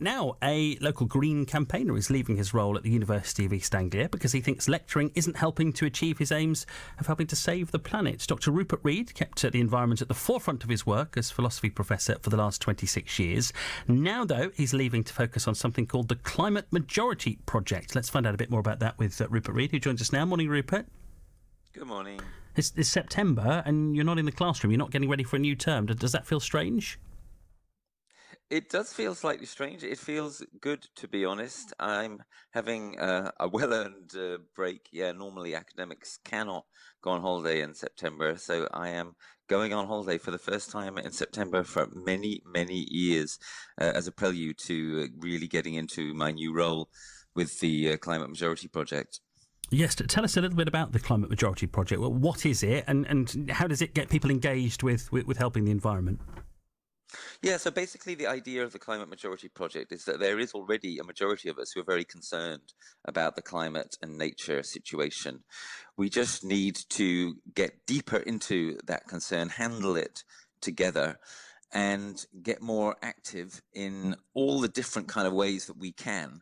Now, a local Green campaigner is leaving his role at the University of East Anglia because he thinks lecturing isn't helping to achieve his aims of helping to save the planet. Dr. Rupert Read kept the environment at the forefront of his work as philosophy professor for the last 26 years. Now, though, he's leaving to focus on something called the Climate Majority Project. Let's find out a bit more about that with Rupert Read, who joins us now. Morning, Rupert. Good morning. It's September and you're not in the classroom. You're not getting ready for a new term. Does that feel strange? It does feel slightly strange. It feels good, to be honest. I'm having a well-earned break. Yeah, normally academics cannot go on holiday in September, so I am going on holiday for the first time in September for many, many years as a prelude to really getting into my new role with the Climate Majority Project. Yes, tell us a little bit about the Climate Majority Project. Well, what is it and how does it get people engaged with helping the environment? Yeah, so basically the idea of the Climate Majority Project is that there is already a majority of us who are very concerned about the climate and nature situation. We just need to get deeper into that concern, handle it together, and get more active in all the different kind of ways that we can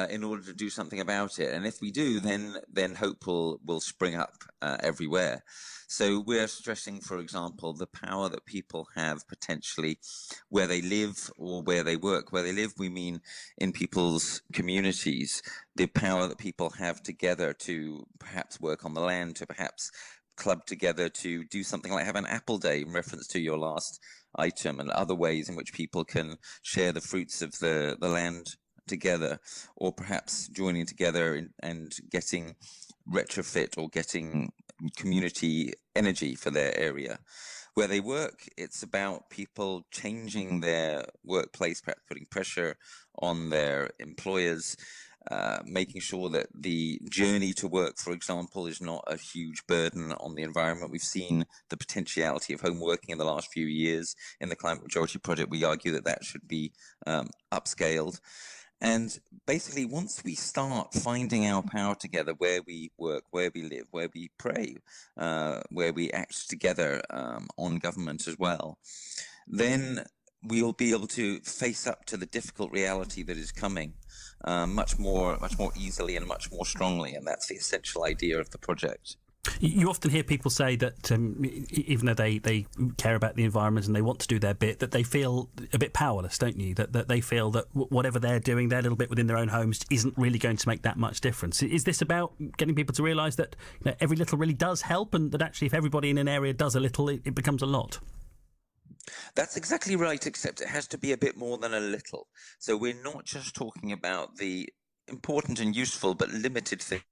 in order to do something about it. And if we do, then hope will spring up everywhere. So we're stressing, for example, the power that people have potentially where they live or where they work. Where they live, we mean in people's communities, the power that people have together to perhaps work on the land, to perhaps club together to do something like have an apple day in reference to your last item, and other ways in which people can share the fruits of the land together, or perhaps joining together and getting retrofit or getting community energy for their area. Where they work, it's about people changing their workplace, perhaps putting pressure on their employers, making sure that the journey to work, for example, is not a huge burden on the environment. We've seen the potentiality of home working in the last few years. In the Climate Majority Project, we argue that should be upscaled. And basically, once we start finding our power together where we work, where we live, where we pray, where we act together on government as well, then we'll be able to face up to the difficult reality that is coming much more easily and much more strongly. And that's the essential idea of the project. You often hear people say that even though they care about the environment and they want to do their bit, that they feel a bit powerless, don't you? That they feel that whatever they're doing, their little bit within their own homes, isn't really going to make that much difference. Is this about getting people to realise that every little really does help, and that actually if everybody in an area does a little, it becomes a lot? That's exactly right, except it has to be a bit more than a little. So we're not just talking about the important and useful but limited things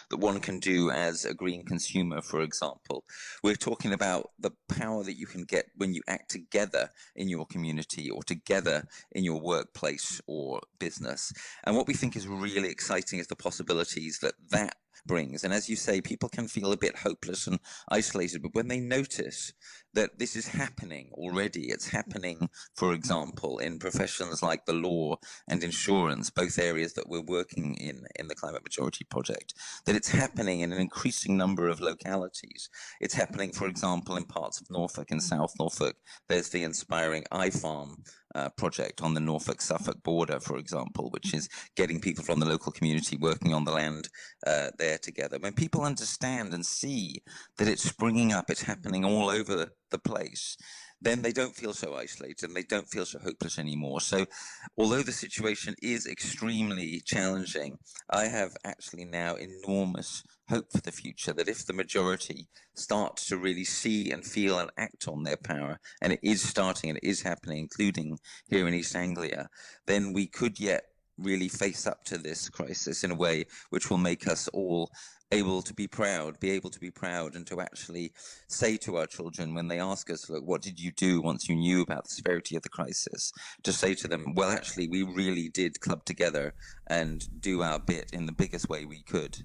that one can do as a green consumer, for example. We're talking about the power that you can get when you act together in your community or together in your workplace or business. And what we think is really exciting is the possibilities that brings. And as you say, people can feel a bit hopeless and isolated, but when they notice that this is happening already, it's happening, for example, in professions like the law and insurance, both areas that we're working in the Climate Majority Project, that it's happening in an increasing number of localities. It's happening, for example, in parts of Norfolk and South Norfolk. There's the inspiring iFarm project on the Norfolk-Suffolk border, for example, which is getting people from the local community working on the land there together. When people understand and see that it's springing up, it's happening all over the place, then they don't feel so isolated and they don't feel so hopeless anymore. So although the situation is extremely challenging, I have actually now enormous hope for the future that if the majority start to really see and feel and act on their power, and it is starting and it is happening, including here in East Anglia, then we could yet really face up to this crisis in a way which will make us all be able to be proud, and to actually say to our children when they ask us, look, what did you do once you knew about the severity of the crisis? To say to them, well, actually, we really did club together and do our bit in the biggest way we could.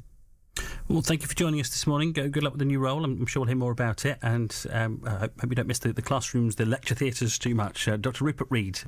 Well, thank you for joining us this morning. Good luck with the new role. I'm sure we'll hear more about it, and I hope you don't miss the classrooms, the lecture theatres too much. Dr. Rupert Read.